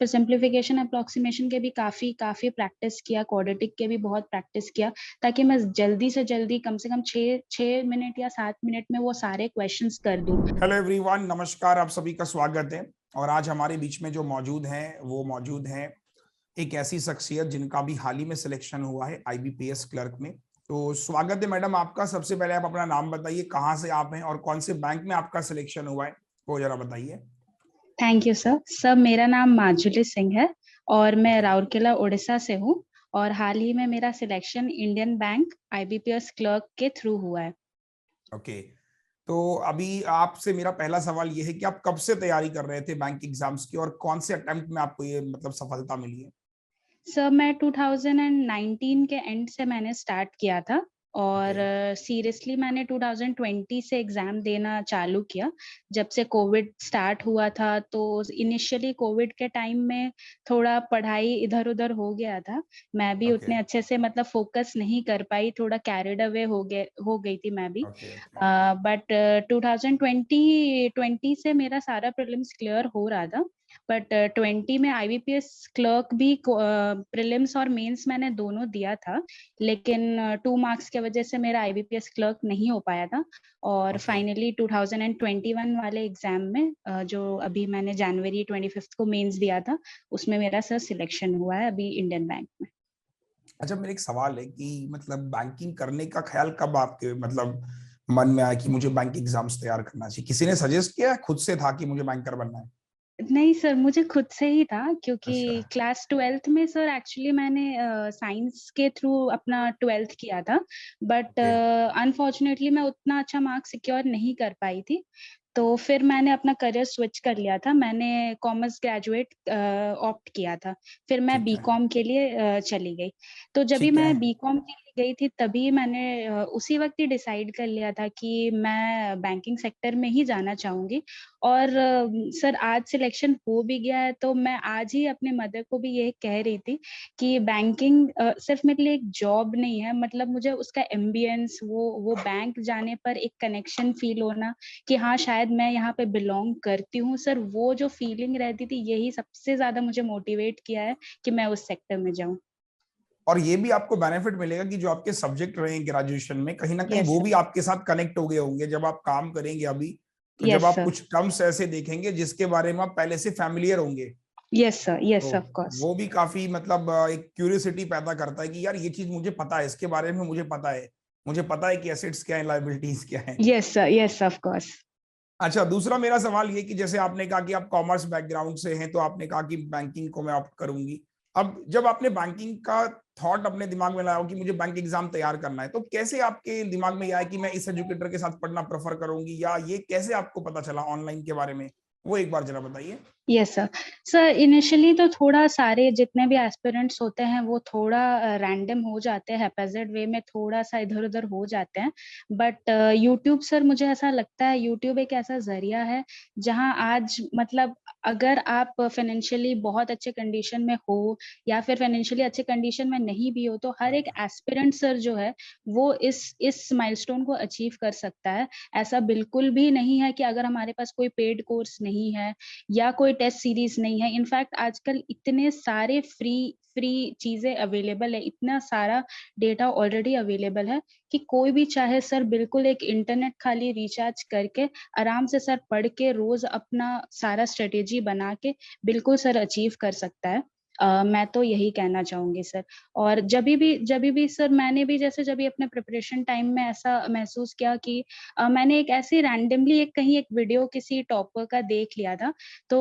फिर simplification approximation के भी काफ़ी प्रैक्टिस किया, क्वाड्रेटिक के भी बहुत प्रैक्टिस किया, ताकि मैं जल्दी से जल्दी कम से कम 6 मिनट या 7 मिनट में वो सारे क्वेश्चंस कर दूँ। हेलो एवरीवन, नमस्कार। आप सभी का स्वागत है। और आज हमारे बीच में जो मौजूद हैं वो मौजूद हैं एक ऐसी शख्सियत जिनका भी हाल ही में सिलेक्शन हुआ है आईबीपीएस क्लर्क में। तो स्वागत है मैडम आपका। सबसे पहले आप अपना नाम बताइए, कहाँ से आप हैं और कौन से बैंक में आपका सिलेक्शन हुआ है, वो जरा बताइए। Thank you sir. सर मेरा नाम माजुली सिंह है और मैं ओके। राउरकेला उड़ीसा से हूँ और हाल ही में मेरा selection Indian bank IBPS clerk के थ्रू हुआ है। ओके। तो अभी आपसे मेरा पहला सवाल ये है कि आप कब से तैयारी कर रहे थे बैंक एग्जाम्स की और कौन से अटेम्प्ट में आपको ये मतलब सफलता मिली है? सर मैं 2019 के एंड से मैंने स्टार्ट किया था और ओके। सीरियसली मैंने 2020 से एग्ज़ाम देना चालू किया। जब से कोविड स्टार्ट हुआ था तो इनिशियली कोविड के टाइम में थोड़ा पढ़ाई इधर-उधर हो गया था। मैं भी ओके। उतने अच्छे से मतलब फ़ोकस नहीं कर पाई, थोड़ा कैरिड अवे हो गई थी मैं भी। ओके। ओके। बट 2020 से मेरा सारा प्रीलिम्स क्लियर हो रहा था। बट 20 में आईबीपीएस क्लर्क भी प्रीलिम्स और मेंस मैंने दोनों दिया था, लेकिन 2 मार्क्स की वजह से मेरा आईबीपीएस क्लर्क नहीं हो पाया था और ओके। फाइनली 2021 वाले एग्ज़ाम में जो अभी मैंने जनवरी 25th को मेंस दिया था, उसमें मेरा सर सिलेक्शन हुआ है अभी इंडियन बैंक में। अच्छा, मेरा एक सवाल है कि मतलब बैंकिंग करने का ख्याल कब आपके मतलब मन में आया कि मुझे बैंक एग्जाम्स तैयार करना चाहिए? किसी ने सजेस्ट किया, खुद से था कि मुझे बैंकर बनना है? नहीं सर, मुझे खुद से ही था क्योंकि अच्छा। क्लास 12th में सर एक्चुअली मैंने साइंस के थ्रू अपना 12th किया था। But okay. अनफॉर्चुनेटली मैं उतना अच्छा मार्क्स सिक्योर नहीं कर पाई थी। तो फिर मैंने अपना करियर स्विच कर लिया था। मैंने कॉमर्स ग्रेजुएट ऑप्ट किया था। फिर मैं ठीक है। बीकॉम के लिए चली गई। तो जब भी ठीक है। मैं बीकॉम के लिए गई थी तभी मैंने उसी वक़्त ही डिसाइड कर लिया था कि मैं बैंकिंग सेक्टर में ही जाना चाहूँगी। और सर आज सिलेक्शन हो भी गया है तो मैं आज ही अपने मदर को भी ये कह रही थी कि बैंकिंग सिर्फ़ मेरे लिए एक जॉब नहीं है, मतलब मुझे उसका एम्बियंस वो बैंक जाने पर एक कनेक्शन फ़ील होना कि हाँ, शायद मैं यहाँ पे बिलॉन्ग करती हूँ। सर वो जो फ़ीलिंग रहती थी यही सबसे ज़्यादा मुझे मोटिवेट किया है कि मैं उस सेक्टर में जाऊँ। और ये भी आपको बेनिफिट मिलेगा कि जो आपके सब्जेक्ट रहे ग्रेजुएशन में, कहीं ना कहीं यस वो सर। भी आपके साथ कनेक्ट हो गए होंगे जब आप काम करेंगे अभी। तो जब यस आप सर। कुछ टर्म्स ऐसे देखेंगे जिसके बारे में आप पहले से फैमिलियर होंगे, यस सर, तो यस ऑफ कोर्स। वो भी काफी मतलब एक क्यूरियोसिटी पैदा करता है कि यार ये चीज मुझे पता है, इसके बारे में मुझे पता है। मुझे पता है कि एसेट्स क्या है, लायबिलिटीज क्या है। Yes sir, yes of course. अच्छा, दूसरा मेरा सवाल ये कि जैसे आपने कहा कि आप कॉमर्स बैकग्राउंड से हैं, तो आपने कहा कि बैंकिंग को मैं ऑप्ट करूंगी। अब जब आपने बैंकिंग का थॉट अपने दिमाग में लाया हो कि मुझे बैंक एग्जाम तैयार करना है, तो कैसे आपके दिमाग में ये आया कि मैं इस एजुकेटर के साथ पढ़ना प्रेफर करूंगी, या ये कैसे आपको पता चला ऑनलाइन के बारे में? वो एक बार जरा बताइए। Yes sir. सर इनिशियली तो थोड़ा सारे जितने भी एस्पिरेंट्स होते हैं वो थोड़ा रैंडम हो जाते हैं, हैप्पैज़ार्ड वे में थोड़ा-सा इधर-उधर हो जाते हैं। बट यूट्यूब सर मुझे ऐसा लगता है यूट्यूब एक ऐसा ज़रिया है जहाँ आज मतलब अगर आप फाइनेंशियली बहुत अच्छे कंडीशन में हो या फिर फाइनेंशियली अच्छे कंडीशन में नहीं भी हो, तो हर एक बिल्कुल। एस्पिरेंट सर जो है वो इस माइलस्टोन को अचीव कर सकता है। ऐसा बिल्कुल भी नहीं है कि अगर हमारे पास कोई पेड कोर्स नहीं है या कोई टेस्ट सीरीज़ नहीं है। इनफैक्ट आजकल इतने सारे फ्री चीज़ें अवेलेबल है, इतना सारा डेटा ऑलरेडी अवेलेबल है कि कोई भी चाहे सर बिल्कुल एक इंटरनेट खाली रिचार्ज करके आराम से सर पढ़ के रोज़ अपना सारा स्ट्रैटेजी बना के बिल्कुल सर अचीव कर सकता है। मैं तो यही कहना चाहूँगी सर। और जभी भी सर मैंने भी जैसे जभी अपने प्रिपरेशन टाइम में ऐसा महसूस किया कि मैंने एक ऐसे रैंडमली एक कहीं एक वीडियो किसी टॉपर का देख लिया था। तो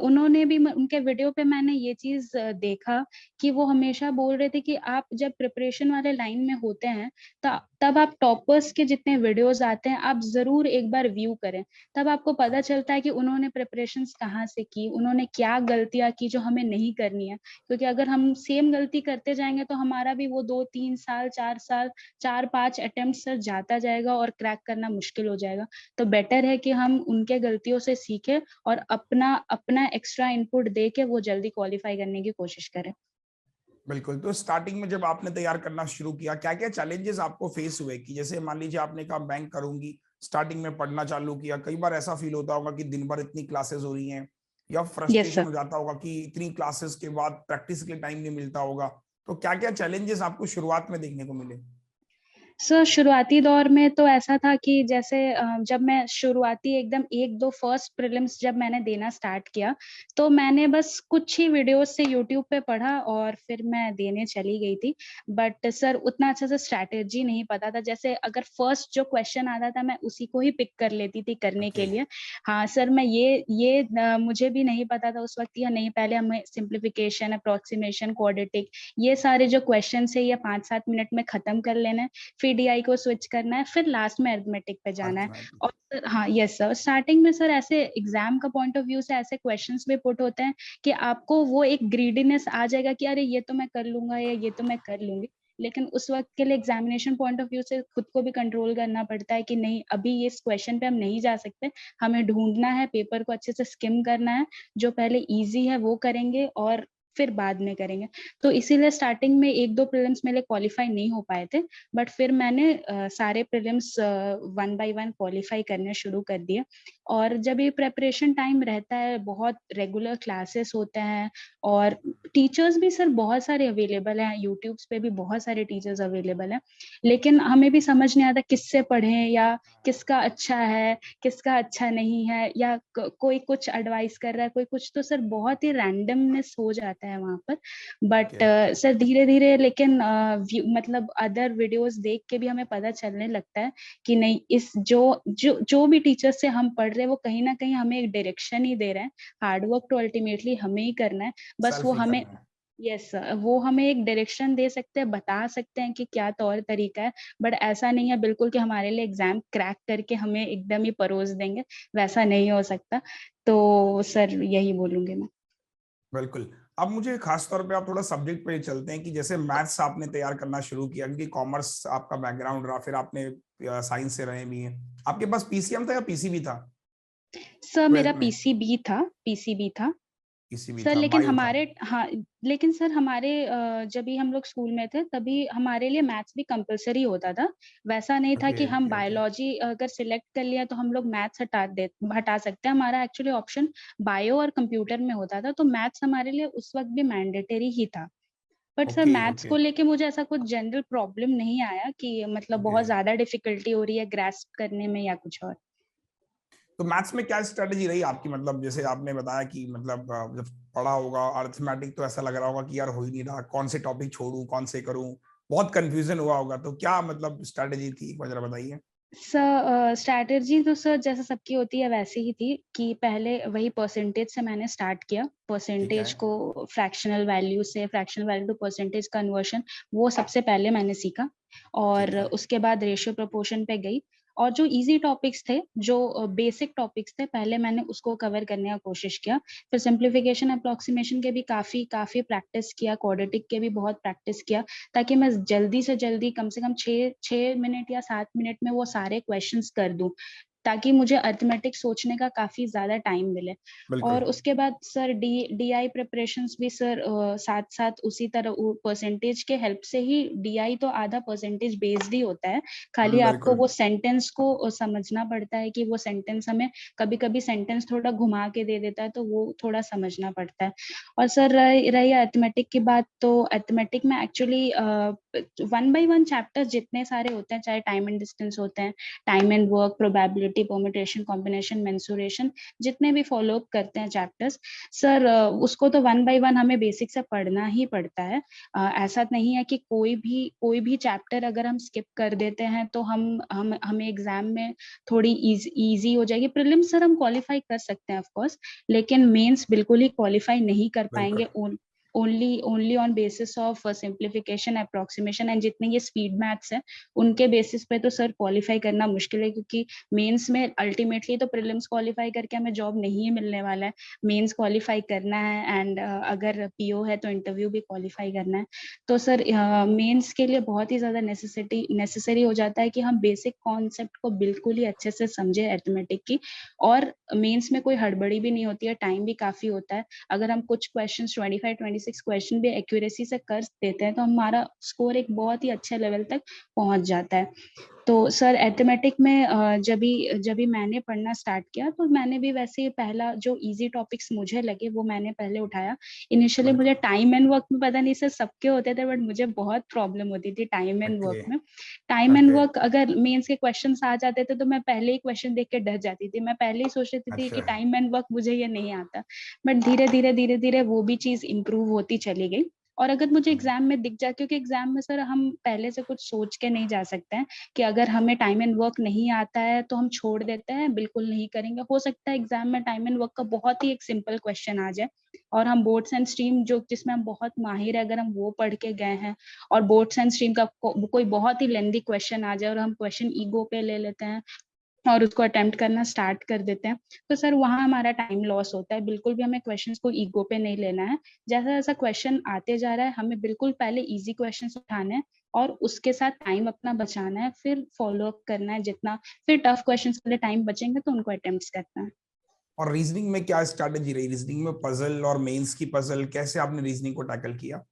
उन्होंने भी म उनके वीडियो पे मैंने ये चीज़ देखा कि वो हमेशा बोल रहे थे कि आप जब प्रिपरेशन वाले लाइन में होते हैं, त तब आप टॉपर्स के जितने वीडियोज़ आते हैं, आप ज़रूर एक बार व्यू करें। तब आपको पता चलता है कि उन्होंने प्रिपरेशंस कहाँ से की, उन्होंने क्या गलतियाँ की जो हमें नहीं करनी है। क्योंकि अगर हम सेम गलती करते जाएँगे तो हमारा भी वो 2-3 साल, 4 साल, 4-5 अटेम्प्ट्स सर जाता जाएगा और क्रैक करना मुश्किल हो जाएगा। तो बेटर है कि हम उनके गलतियों से सीखें और अपना अपना एक्स्ट्रा इनपुट दे के वो जल्दी क्वालीफाई करने की कोशिश करें। बिल्कुल। तो स्टार्टिंग में जब आपने तैयार करना शुरू किया, क्या-क्या चैलेंजेस आपको फेस हुए? कि जैसे मान लीजिए आपने कहा बैंक करूँगी, स्टार्टिंग में पढ़ना चालू किया, कई बार ऐसा फ़ील होता होगा कि दिन भर इतनी क्लासेस हो रही हैं, या यस फ्रस्ट्रेशन सर। हो जाता होगा कि इतनी क्लासेस के बाद प्रैक्टिस के लिए टाइम नहीं मिलता होगा, तो क्या क्या चैलेंजेस आपको शुरुआत में देखने को मिले? सर शुरुआती दौर में तो ऐसा था कि जैसे जब मैं शुरुआती एकदम 1-2 फर्स्ट प्रीलिम्स जब मैंने देना स्टार्ट किया, तो मैंने बस कुछ ही वीडियोज़ से यूट्यूब पे पढ़ा और फिर मैं देने चली गई थी। बट सर उतना अच्छे से स्ट्रैटेजी नहीं पता था, जैसे अगर फर्स्ट जो क्वेश्चन आता था मैं उसी को ही पिक कर लेती थी करने ओके। के लिए। हाँ सर, मैं ये मुझे भी नहीं पता था उस वक़्त या नहीं, पहले हमें सिम्प्लिफिकेशन, अप्रॉक्सिमेशन, क्वाड्रेटिक ये सारे जो क्वेश्चन्स है ये 5-7 मिनट में खत्म कर लेना है। फिर डीआई को स्विच करना है, फिर लास्ट में अरिथमेटिक पे जाना है। अर्थमेटिक। और सर हाँ, यस सर, स्टार्टिंग में सर ऐसे एग्ज़ाम का पॉइंट ऑफ व्यू से ऐसे क्वेश्चंस भी पुट होते हैं कि आपको वो एक ग्रीडीनेस आ जाएगा कि अरे ये तो मैं कर लूँगा या ये तो मैं कर लूँगी। लेकिन उस वक़्त के लिए एग्ज़ामिनेशन पॉइंट ऑफ व्यू से खुद को भी कंट्रोल करना पड़ता है कि नहीं, अभी ये इस क्वेश्चन पे हम नहीं जा सकते। हमें ढूँढना है, पेपर को अच्छे से स्किम करना है, जो पहले ईज़ी है वो करेंगे और फिर बाद में करेंगे। तो इसीलिए स्टार्टिंग में 1-2 प्रीलिम्स मेरे क्वालीफाई नहीं हो पाए थे। बट फिर मैंने सारे प्रीलिम्स 1 बाय 1 क्वालीफाई करने शुरू कर दिए। और जब ये प्रिपरेशन टाइम रहता है, बहुत रेगुलर क्लासेस होते हैं और टीचर्स भी सर बहुत सारे अवेलेबल हैं, यूट्यूब्स पे भी बहुत सारे टीचर्स अवेलेबल हैं। लेकिन हमें भी समझ नहीं आता किससे पढ़ें या किसका अच्छा है, किसका अच्छा नहीं है, या कोई कुछ एडवाइस कर रहा है, कोई कुछ, तो सर बहुत ही रैंडमनेस हो जाता है वहाँ पर। But okay. सर धीरे-धीरे लेकिन मतलब अदर वीडियोज़ देख के भी हमें पता चलने लगता है कि नहीं, इस जो भी टीचर से हम पढ़ रहे हैं वो कहीं न कहीं हमें एक डायरेक्शन ही दे रहे हैं। हार्ड वर्क तो अल्टीमेटली हमें ही करना है। बस वो सेल्फ ही हमें, करना है। यस सर, वो हमें एक डायरेक्शन दे सकते हैं, बता सकते हैं कि क्या तौर-तरीका है। बट ऐसा नहीं है बिल्कुल कि हमारे लिए एग्ज़ाम क्रैक करके हमें एकदम ही परोस देंगे, वैसा नहीं हो सकता। तो सर यही बोलूँगी मैं। बिल्कुल। अब मुझे खास तौर पे आप थोड़ा सब्जेक्ट पे चलते हैं कि जैसे मैथ्स आपने तैयार करना शुरू किया, क्योंकि कॉमर्स आपका बैकग्राउंड रहा, फिर आपने साइंस से रहे भी हैं। आपके पास पीसीएम था या पीसीबी था सर मेरा 12th में? पीसीबी था। पीसीबी सर था, लेकिन बायो था। हमारे, हाँ, लेकिन सर हमारे जब भी हम लोग स्कूल में थे तभी हमारे लिए मैथ्स भी कंपल्सरी होता था। वैसा नहीं था ओके, कि हम ओके, ओके। बायोलॉजी अगर सिलेक्ट कर लिया तो हम लोग मैथ्स हटा सकते हैं। हमारा एक्चुअली ऑप्शन बायो और कंप्यूटर में होता था, तो मैथ्स हमारे लिए उस वक़्त भी मैंडेटरी ही था। But sir okay, maths okay, को लेके मुझे ऐसा कुछ जनरल प्रॉब्लम नहीं आया कि मतलब ओके। बहुत ज़्यादा डिफ़िकल्टी हो रही है ग्रैस्प करने में या कुछ और। तो मैथ्स में क्या स्ट्रेटजी रही आपकी? मतलब जैसे आपने बताया कि मतलब जब पढ़ा होगा अरिथमेटिक, तो ऐसा लग रहा होगा कि यार हो ही नहीं रहा, कौन से टॉपिक छोड़ूँ, कौन से करूँ? बहुत कन्फ्यूज़न हुआ होगा, तो क्या मतलब स्ट्रेटजी थी? एक बार ज़रा बताइए। स्ट्रैटेजी तो सर जैसे सबकी होती है वैसे ही थी कि पहले वही परसेंटेज से मैंने स्टार्ट किया। ठीक है, परसेंटेज को fractional value to percentage conversion, वो सबसे पहले मैंने सीखा। ठीक और है। उसके बाद रेशियो प्रोपोर्शन पे गई। और जो ईज़ी टॉपिक्स थे, जो बेसिक टॉपिक्स थे, पहले मैंने उसको कवर करने का कोशिश किया। फिर सिम्प्लिफिकेशन, अप्रॉक्सिमेशन के भी काफ़ी काफ़ी प्रैक्टिस किया, क्वाड्रेटिक के भी बहुत प्रैक्टिस किया, ताकि मैं जल्दी से जल्दी कम से कम 6 मिनट या 7 मिनट में वो सारे क्वेश्चंस कर दूँ, ताकि मुझे अरिथमेटिक सोचने का काफ़ी ज़्यादा टाइम मिले। बिल्कुल, और उसके बाद सर डीआई प्रिपरेशंस भी सर साथ-साथ उसी तरह परसेंटेज के हेल्प से ही, डीआई तो आधा परसेंटेज बेस्ड ही होता है। खाली आपको बिल्कुल, वो सेंटेंस को समझना पड़ता है कि वो सेंटेंस हमें, कभी-कभी सेंटेंस थोड़ा घुमा के दे देता है, तो वो थोड़ा समझना पड़ता है। और सर रही रही अरिथमेटिक की बात, तो अरिथमेटिक में एक्चुअली 1 बाय 1 चैप्टर्स जितने सारे होते हैं, चाहे टाइम एंड डिस्टेंस होते हैं, time and work, probability, permutation, combination, mensuration, जितने भी फॉलो अप करते हैं चैप्टर्स, सर उसको तो 1 बाय 1 हमें बेसिक से पढ़ना ही पड़ता है। ऐसा नहीं है कि कोई भी चैप्टर अगर हम स्किप कर देते हैं तो हम हमें एग्ज़ाम में थोड़ी ईज़ी हो जाएगी। प्रीलिम्स सर हम क्वालीफाई कर सकते हैं ऑफ कोर्स, लेकिन मेंस बिल्कुल ही क्वालीफाई नहीं कर बिल्कुल। पाएँगे। Only on basis of simplification, approximation and जितने ये स्पीड मैथ्स हैं, उनके बेसिस पे तो सर क्वालीफाई करना मुश्किल है, क्योंकि मेंस में अल्टीमेटली तो प्रीलिम्स क्वालीफाई करके हमें जॉब नहीं मिलने वाला है। मेंस क्वालीफाई करना है एंड अगर पीओ है तो इंटरव्यू भी क्वालीफाई करना है। तो सर मेंस के लिए बहुत ही ज़्यादा नेसेसरी हो जाता है कि हम बेसिक कॉन्सेप्ट को बिल्कुल ही अच्छे से समझें अरिथमेटिक की। और मेंस में कोई हड़बड़ी भी नहीं होती है, टाइम भी काफ़ी होता है। अगर हम कुछ क्वेश्चंस 25-26 क्वेश्चन भी एक्यूरेसी से कर देते हैं, तो हमारा स्कोर एक बहुत ही अच्छे लेवल तक पहुँच जाता है। तो सर अरिथमेटिक में जब भी मैंने पढ़ना स्टार्ट किया तो मैंने भी वैसे ही पहला जो इजी टॉपिक्स मुझे लगे वो मैंने पहले उठाया। इनिशियली मुझे टाइम एंड वर्क में पता नहीं सर सबके होते थे, बट मुझे बहुत प्रॉब्लम होती थी टाइम एंड वर्क में। टाइम एंड वर्क अगर मेंस के क्वेश्चंस आ जाते थे तो मैं पहले ही क्वेश्चन देख के डर जाती थी, मैं पहले ही सोच लेती थी कि टाइम एंड वर्क मुझे ये नहीं आता। बट धीरे धीरे वो भी चीज इम्प्रूव होती चली गई। और अगर मुझे एग्जाम में दिख जाए, क्योंकि एग्जाम में सर हम पहले से कुछ सोच के नहीं जा सकते हैं कि अगर हमें टाइम एंड वर्क नहीं आता है तो हम छोड़ देते हैं, बिल्कुल नहीं करेंगे। हो सकता है एग्जाम में टाइम एंड वर्क का बहुत ही एक सिंपल क्वेश्चन आ जाए और हम बोर्ड्स एंड स्ट्रीम जो जिसमें हम बहुत माहिर है अगर हम वो पढ़ के गए हैं और बोर्ड्स एंड स्ट्रीम का कोई बहुत ही लेंदी क्वेश्चन आ जाए और हम क्वेश्चन ईगो पे ले लेते हैं और उसको अटेम्प्ट करना स्टार्ट कर देते हैं, तो सर वहाँ हमारा टाइम लॉस होता है। बिल्कुल भी हमें क्वेश्चंस को ईगो पे नहीं लेना है। जैसा जैसा क्वेश्चन आते जा रहा है हमें बिल्कुल पहले इजी क्वेश्चंस उठाने हैं और उसके साथ टाइम अपना बचाना है, फिर फॉलो अप करना है जितना, फिर टफ क्वेश्चंस के लिए टाइम बचेंगे तो उनको अटेम्प्ट करना है। और रीजनिंग में क्या स्ट्रैटेजी रही? रीजनिंग में पजल और मेंस की पजल, कैसे आपने रीजनिंग को टैकल किया?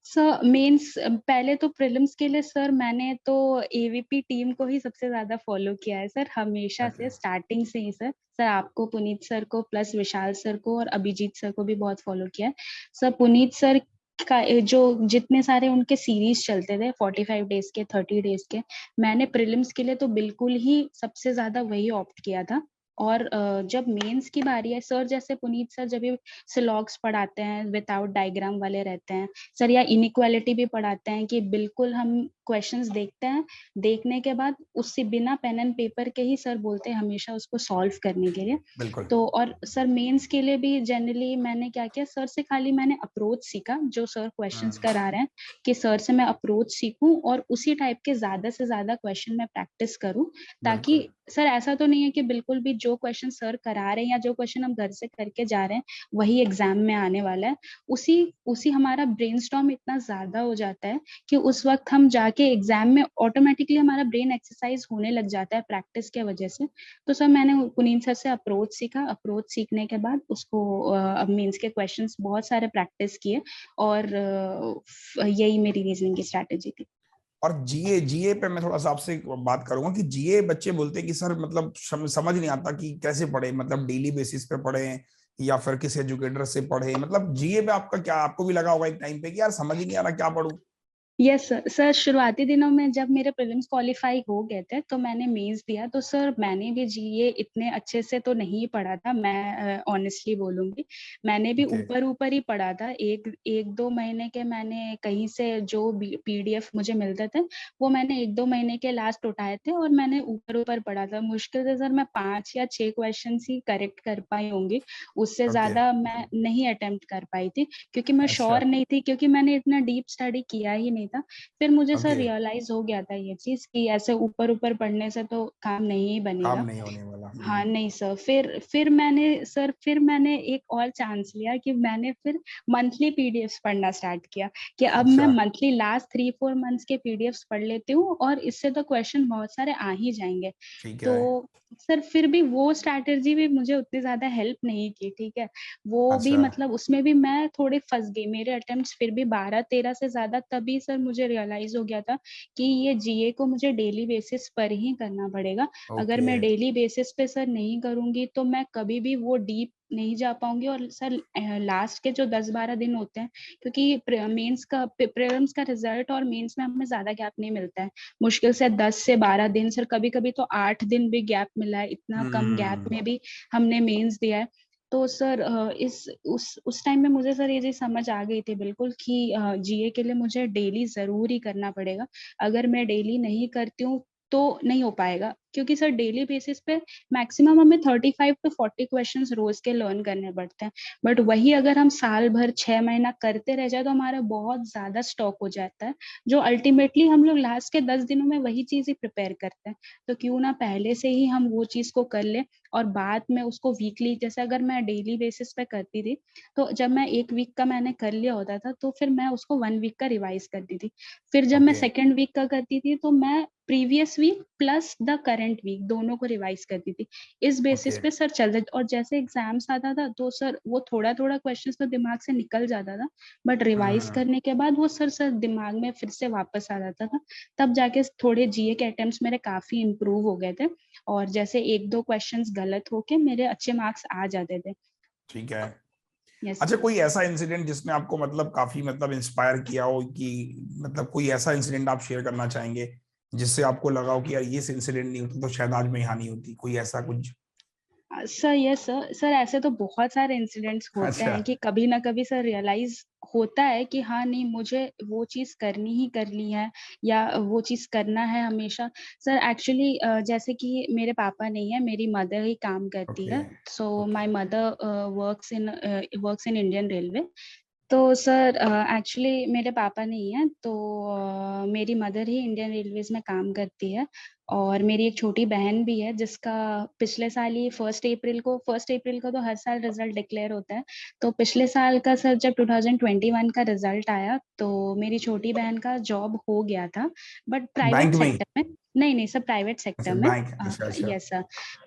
सर मेंस पहले तो प्रीलिम्स के लिए सर मैंने तो एवीपी टीम को ही सबसे ज्यादा फॉलो किया है सर, हमेशा से स्टार्टिंग से ही सर। सर आपको, पुनीत सर को प्लस विशाल सर को और अभिजीत सर को भी बहुत फॉलो किया है। सर पुनीत सर का जो जितने सारे उनके सीरीज चलते थे 45 डेज के 30 डेज के, मैंने प्रीलिम्स के लिए तो बिल्कुल ही सबसे ज्यादा वही ऑप्ट किया था। और जब मेंस की बारी है सर, जैसे पुनीत सर जब भी सिलॉग्स पढ़ाते हैं विदाउट डायग्राम वाले रहते हैं सर, या इनइक्वालिटी भी पढ़ाते हैं कि बिल्कुल हम क्वेश्चंस देखते हैं, देखने के बाद उससे बिना पेन एंड पेपर के ही सर बोलते हैं हमेशा उसको सॉल्व करने के लिए। बिल्कुल। तो और सर मेंस के लिए भी जनरली मैंने क्या किया, सर से खाली मैंने अप्रोच सीखा, जो सर क्वेश्चंस करा रहे हैं कि सर से मैं अप्रोच सीखूं और उसी टाइप के ज्यादा से ज्यादा क्वेश्चन मैं प्रैक्टिस करूं, ताकि सर ऐसा तो नहीं है कि बिल्कुल भी जो क्वेश्चन सर करा रहे हैं या जो क्वेश्चन हम घर से करके जा रहे हैं वही एग्जाम में आने वाला है। उसी उसी हमारा ब्रेनस्टॉर्म इतना ज्यादा हो जाता है कि उस वक्त हम जाके एग्जाम में ऑटोमेटिकली हमारा ब्रेन एक्सरसाइज होने लग जाता है प्रैक्टिस के वजह से। तो सर मैंने पुनीत सर से अप्रोच सीखा, अप्रोच सीखने के बाद उसको अब मीन्स के क्वेश्चंस बहुत सारे प्रैक्टिस किए और यही मेरी रीजनिंग की स्ट्रैटेजी थी। और जीए, जीए पे मैं थोड़ा सा आपसे बात करूंगा कि जीए बच्चे बोलते हैं कि सर मतलब समझ नहीं आता कि कैसे पढ़े, मतलब डेली बेसिस पे पढ़े या फिर किस एजुकेटर से पढ़े। मतलब जीए पे आपका क्या, आपको भी लगा होगा एक टाइम पे कि यार समझ ही नहीं आ रहा क्या पढूं? यस सर, सर शुरुआती दिनों में जब मेरे प्रीलिम्स क्वालिफाई हो गए थे तो मैंने मेंस दिया, तो सर मैंने भी जीए इतने अच्छे से तो नहीं पढ़ा था, मैं ऑनेस्टली बोलूंगी। मैंने भी ऊपर ऊपर ही पढ़ा था, एक दो महीने के मैंने कहीं से जो पीडीएफ मुझे मिलते थे वो मैंने एक दो महीने के लास्ट उठाए थे और मैंने ऊपर ऊपर पढ़ा था। मुश्किल से सर मैं 5 या 6 क्वेश्चन ही करेक्ट कर पाई होंगी, उससे ज्यादा मैं नहीं अटेम्प्ट कर पाई थी, क्योंकि मैं श्योर नहीं थी, क्योंकि मैंने इतना डीप स्टडी किया ही नहीं था। फिर मुझे सर रियलाइज हो गया था ये चीज कि ऐसे ऊपर ऊपर पढ़ने से तो काम नहीं काम बनेगा। नहीं होने वाला। हाँ नहीं सर, फिर मैंने एक और चांस लिया कि मैंने फिर मंथली पीडीएफ्स पढ़ना स्टार्ट किया कि अब मैं मंथली लास्ट 3-4 मंथ्स के पीडीएफ्स पढ़ लेती हूँ और इससे तो क्वेश्चन बहुत सारे आ ही जाएंगे। तो सर फिर भी वो स्ट्रैटेजी भी मुझे उतनी ज्यादा हेल्प नहीं की, ठीक है। वो भी मतलब उसमें भी मैं थोड़े फंस गई, मेरे अटेम्प्ट्स फिर भी 12-13 से ज्यादा, तभी सर मुझे रियलाइज हो गया था कि ये जीए को मुझे डेली बेसिस पर ही करना पड़ेगा। अगर मैं डेली बेसिस पे सर नहीं करूंगी तो मैं कभी भी वो डीप नहीं जा पाऊंगी। और सर लास्ट के जो 10-12 दिन होते हैं, क्योंकि मेंस का प्रीलिम्स का रिजल्ट और मेंस में हमें ज्यादा गैप नहीं मिलता है, मुश्किल से 10 से 12 दिन, सर कभी कभी तो 8 दिन भी गैप मिला है, इतना कम गैप में भी हमने मेंस दिया है। तो सर इस उस टाइम में मुझे सर ये चीज समझ आ गई थी बिल्कुल कि जीए के लिए मुझे डेली जरूर ही करना पड़ेगा। अगर मैं डेली नहीं करती हूँ तो नहीं हो पाएगा, क्योंकि सर डेली बेसिस पे मैक्सिमम हमें 35 to 40 क्वेश्चंस रोज के लर्न करने पड़ते हैं। बट वही अगर हम साल भर 6 महीना करते रह जाए तो हमारा बहुत ज्यादा स्टॉक हो जाता है, जो अल्टीमेटली हम लोग लास्ट के 10 दिनों में वही चीज ही प्रिपेयर करते हैं। तो क्यों ना पहले से ही हम वो चीज को कर ले और बाद में उसको वीकली, जैसे अगर मैं डेली बेसिस पे करती थी तो जब मैं एक वीक का मैंने कर लिया होता था तो फिर मैं उसको 1 वीक का रिवाइज करती थी। फिर जब मैं सेकेंड वीक का करती थी तो मैं previous week plus the current week दोनों को रिवाइज करती थी। इस बेसिस ओके। पे सर चल रहा, और जैसे एग्जाम्स आता था तो सर वो थोड़ा थोड़ा क्वेश्चंस तो दिमाग से निकल जाता था, बट रिवाइज करने के बाद वो सर दिमाग में फिर से वापस आ जाता था। तब जाके थोड़े जीए के अटेम्प्ट्स मेरे काफी इम्प्रूव हो गए थे, और जैसे एक दो क्वेश्चंस गलत होके मेरे अच्छे मार्क्स आ जाते थे। ठीक है। यस अच्छा, सर। कोई ऐसा इंसिडेंट जिसने आपको मतलब काफी मतलब इंस्पायर किया हो, कि मतलब कोई ऐसा इंसिडेंट आप शेयर करना चाहेंगे जिससे आपको लगा हो कि यार ये इंसिडेंट नहीं होता तो शायद आज मैं यहाँ नहीं होती, कोई ऐसा कुछ? सर यस सर, सर ऐसे तो बहुत सारे इंसिडेंट्स होते अच्छा। हैं कि कभी ना कभी सर रियलाइज होता है कि हाँ नहीं मुझे वो चीज करनी ही करनी है, या वो चीज करना है हमेशा। सर एक्चुअली जैसे कि मेरे पापा नहीं है, मेरी मदर ही काम करती ओके। है। So okay. My mother works in Indian railway. तो सर एक्चुअली मेरे पापा नहीं है, तो मेरी मदर ही इंडियन रेलवेज में काम करती है। और मेरी एक छोटी बहन भी है जिसका पिछले साल ही फर्स्ट अप्रैल को तो हर साल रिजल्ट डिक्लेयर होता है। तो पिछले साल का सर जब 2021 का रिजल्ट आया तो मेरी छोटी बहन का जॉब हो गया था, बट बैंक प्राइवेट में ही? सेक्टर में। नहीं नहीं सर, प्राइवेट अच्छा, सेक्टर में। बैंक। अच्छा अच्छा। Yes sir.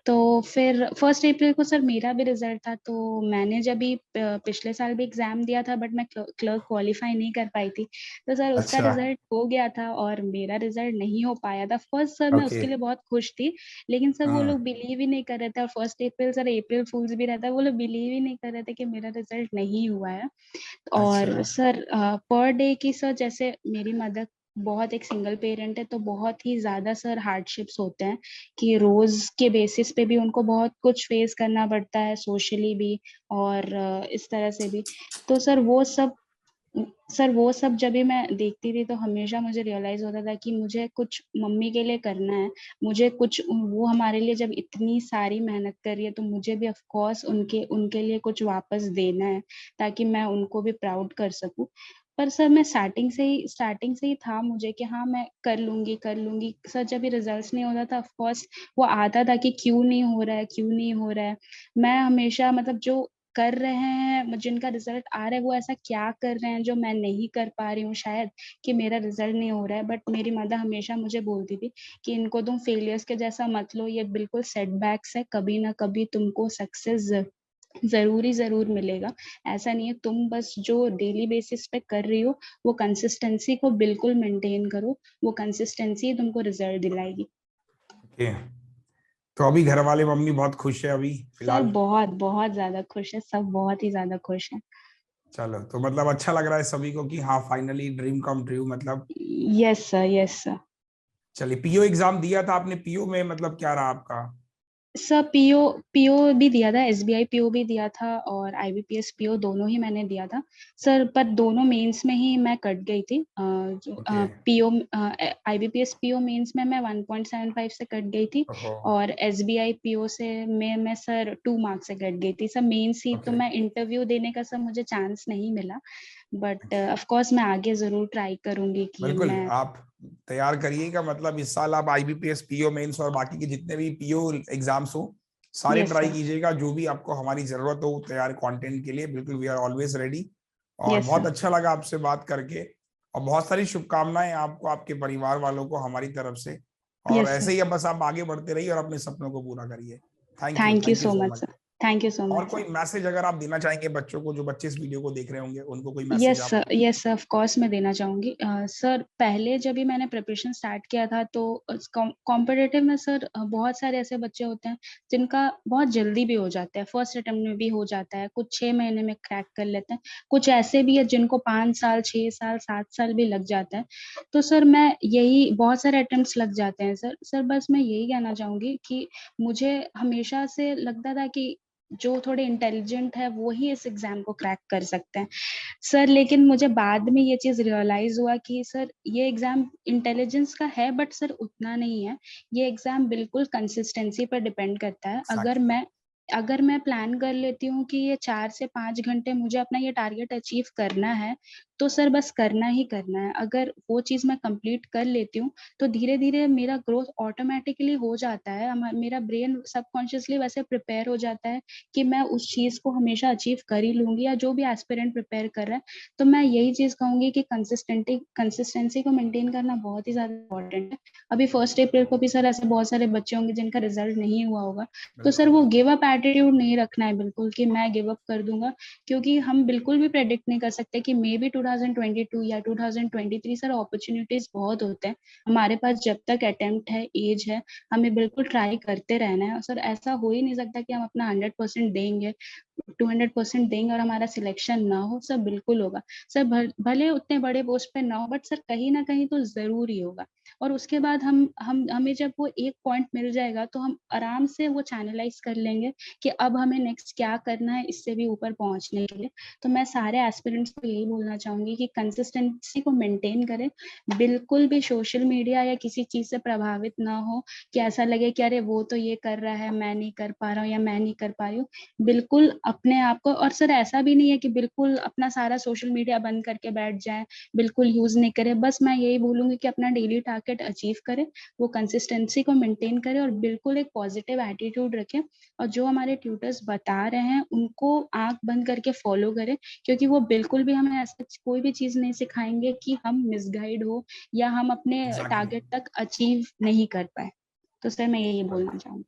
तो फिर फर्स्ट अप्रैल को सर मेरा भी रिजल्ट था, तो मैंने जब भी पिछले साल भी एग्जाम दिया था, बट मैं क्लर्क क्वालिफाई नहीं कर पाई थी। तो सर उसका अच्छा। रिजल्ट हो गया था और मेरा रिजल्ट नहीं हो पाया था। फर्स्ट सर मैं ओके। उसके लिए बहुत खुश थी, लेकिन सर वो हाँ। लोग बिलीव ही नहीं कर रहे थे। और फर्स्ट अप्रैल सर अप्रैल फूल्स भी रहता है, वो लोग बिलीव ही नहीं कर रहे थे कि मेरा रिजल्ट नहीं हुआ है। अच्छा। और सर पर डे की सर, जैसे मेरी मदर बहुत एक सिंगल पेरेंट है, तो बहुत ही ज्यादा सर हार्डशिप्स होते हैं कि रोज के बेसिस पे भी उनको बहुत कुछ फेस करना पड़ता है, सोशली भी और इस तरह से भी। तो सर वो सब जब भी मैं देखती थी तो हमेशा मुझे रियलाइज होता था कि मुझे कुछ मम्मी के लिए करना है। मुझे कुछ, वो हमारे लिए जब इतनी सारी मेहनत कर रही है तो मुझे भी ऑफ कोर्स उनके उनके लिए कुछ वापस देना है, ताकि मैं उनको भी प्राउड कर सकूं। पर सर मैं स्टार्टिंग से ही था मुझे कि हाँ मैं कर लूंगी सर। जब भी रिजल्ट्स नहीं होता था ऑफ कोर्स वो आता था कि क्यों नहीं हो रहा है, क्यों नहीं हो रहा है। मैं हमेशा मतलब जो कर रहे हैं, जिनका रिजल्ट आ रहा है, वो ऐसा क्या कर रहे हैं जो मैं नहीं कर पा रही हूँ शायद, कि मेरा रिजल्ट नहीं हो रहा है। बट मेरी मदर हमेशा मुझे बोलती थी कि इनको तुम फेलियर्स के जैसा मत लो, ये बिल्कुल सेटबैक्स है, कभी ना कभी तुमको सक्सेस जरूर मिलेगा। ऐसा नहीं है, तुम बस जो डेली बेसिस पे कर रही हो वो कंसिस्टेंसी को बिल्कुल मेंटेन करो, वो कंसिस्टेंसी तुमको रिजल्ट दिलाएगी। ओके। तो अभी घर वाले, मम्मी बहुत खुश है अभी सर फिलहाल? बहुत बहुत ज्यादा खुश है, सब बहुत ही ज्यादा खुश है। चलो, तो मतलब अच्छा लग रहा है सभी को कि हाँ फाइनली ड्रीम कम ट्रू मतलब। Yes sir, yes sir. चलिए, पीओ एग्जाम दिया था आपने, पीओ में मतलब क्या रहा आपका? सर पीओ पीओ भी दिया था, एसबीआई पीओ भी दिया था, और आईबीपीएस पीओ दोनों ही मैंने दिया था सर। पर दोनों मेंस में ही मैं कट गई थी। जो okay. PO IBPS PO mains में मैं 1.75 से कट गई थी, ओहो। और एसबीआई पीओ से मैं सर 2 मार्क्स से कट गई थी सर। मेंस ही तो ओके। मैं इंटरव्यू देने का सर मुझे चांस नहीं मिला, बट ऑफ कोर्स मैं आगे जरूर ट्राई करूंगी कि बिल्कुल, मैं। आप तैयार करिएगा, मतलब इस साल आप आईबीपीएस, पीओ मेंस और बाकी के जितने भी पीओ एग्जाम्स हो सारे यस ट्राई सर, कीजिएगा। जो भी आपको हमारी जरूरत हो तैयार कंटेंट के लिए, बिल्कुल वी आर ऑलवेज रेडी। और यस बहुत सर, अच्छा लगा आपसे बात करके, और बहुत सारी शुभकामनाएं आपको, आपके परिवार वालों को हमारी तरफ से। और यस ऐसे सर। ही अब बस आप आगे बढ़ते रहिए और अपने सपनों को पूरा करिए। Thank you thank you so so much much. Sir. Thank you सो और मच कोई सर। मैसेज अगर आप देना चाहेंगे बच्चों को, जो बच्चे इस वीडियो को देख रहे होंगे, उनको कोई मैसेज यस आप? Sir, yes sir, of course मैं देना चाहूंगी। सर पहले जब भी मैंने प्रिपरेशन स्टार्ट किया था तो कॉम्पिटिटिव में सर बहुत सारे ऐसे बच्चे होते हैं जिनका बहुत जल्दी भी हो जाता है, फर्स्ट अटेम्प्ट में भी हो जाता है, कुछ 6 महीने में क्रैक कर लेते हैं। कुछ ऐसे भी है जिनको 5 साल, 6 साल, 7 साल भी लग जाता है। तो सर मैं यही, बहुत सारे अटेम्प्ट्स लग जाते हैं सर बस मैं यही कहना चाहूंगी कि मुझे हमेशा से लगता था कि जो थोड़े इंटेलिजेंट है वो ही इस एग्जाम को क्रैक कर सकते हैं सर। लेकिन मुझे बाद में ये चीज रियलाइज हुआ कि सर ये एग्जाम इंटेलिजेंस का है, बट सर उतना नहीं है। ये एग्जाम बिल्कुल कंसिस्टेंसी पर डिपेंड करता है। एग्जैक्टली। अगर मैं प्लान कर लेती हूँ कि ये 4 से 5 घंटे मुझे अपना ये टारगेट अचीव करना है, तो सर बस करना ही करना है। अगर वो चीज़ मैं कंप्लीट कर लेती हूँ, तो धीरे-धीरे मेरा ग्रोथ ऑटोमैटिकली हो जाता है। मेरा ब्रेन सबकॉन्शियसली वैसे प्रिपेयर हो जाता है कि मैं उस चीज़ को हमेशा अचीव कर ही लूँगी, या जो भी एस्पिरेंट प्रिपेयर कर रहा है। तो मैं यही चीज़ कहूँगी कि कंसिस्टेंसी को मेंटेन करना बहुत ही ज़्यादा इम्पोर्टेंट है। अभी 1 अप्रैल को भी सर ऐसे बहुत सारे बच्चे होंगे जिनका रिजल्ट नहीं हुआ होगा। तो सर वो गिव अप एटीट्यूड नहीं रखना है बिल्कुल कि मैं गिव अप कर दूँगा, क्योंकि हम बिल्कुल भी प्रेडिक्ट नहीं कर सकते कि मे बी 2022 या 2023 सर अपॉर्च्युनिटीज़ बहुत होते हैं। हमारे पास जब तक अटेम्प्ट है, एज है, हमें बिल्कुल ट्राई करते रहना है। और सर ऐसा हो ही नहीं सकता कि हम अपना 100% देंगे, 200% देंगे और हमारा सिलेक्शन ना हो। सर बिल्कुल होगा। सर भले उतने बड़े पोस्ट पे ना हो, बट सर कहीं न कहीं तो ज़रूर ही होगा। और उसके बाद हमें जब वो एक पॉइंट मिल जाएगा, तो हम आराम से वो चैनलाइज़ कर लेंगे कि अब हमें नेक्स्ट क्या करना है इससे भी ऊपर पहुँचने के लिए। तो मैं सारे एस्पिरेंट्स को यही बोलना चाहूँगी कि कंसिस्टेंसी को मेंटेन करें। बिल्कुल भी सोशल मीडिया या किसी चीज़ से प्रभावित ना हो कि ऐसा लगे कि अरे वो तो ये कर रहा है, मैं नहीं कर पा रहा हूँ या मैं नहीं कर पा रही हूँ। बिल्कुल अपने आप को, और सर ऐसा भी नहीं है कि बिल्कुल अपना सारा सोशल मीडिया बंद करके बैठ जाएँ, बिल्कुल यूज़ नहीं करें। बस मैं यही बोलूँगी कि अपना डेली टारगेट अचीव करें, वो कंसिस्टेंसी को मेंटेन करें और बिल्कुल एक पॉजिटिव एटीट्यूड रखें। और जो हमारे ट्यूटर्स बता रहे हैं, उनको आँख बंद करके फॉलो करें, क्योंकि वो बिल्कुल भी हमें ऐसा कोई भी चीज़ नहीं सिखाएँगे कि हम मिसगाइड हो या हम अपने एग्जैक्टली। टारगेट तक अचीव नहीं कर पाएँ। तो सर मैं यही बोलना चाहूँगी।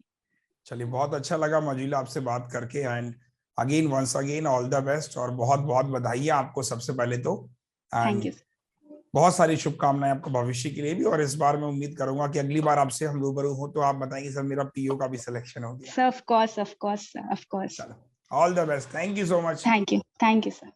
चलिए, बहुत अच्छा लगा मौजूदा आपसे बात करके, and again once again all the best, और बहुत बहुत बधाई है आपको सबसे पहले तो। Thank and you. बहुत सारी शुभकामनाएं आपको भविष्य के लिए भी, और इस बार मैं उम्मीद करूंगा कि अगली बार आपसे हम रूबरू हो तो आप बताएंगे सर मेरा पीओ का भी सिलेक्शन हो गया। Sir of course, of course sir, of course. चलो, all the best, thank you so much. Thank you sir.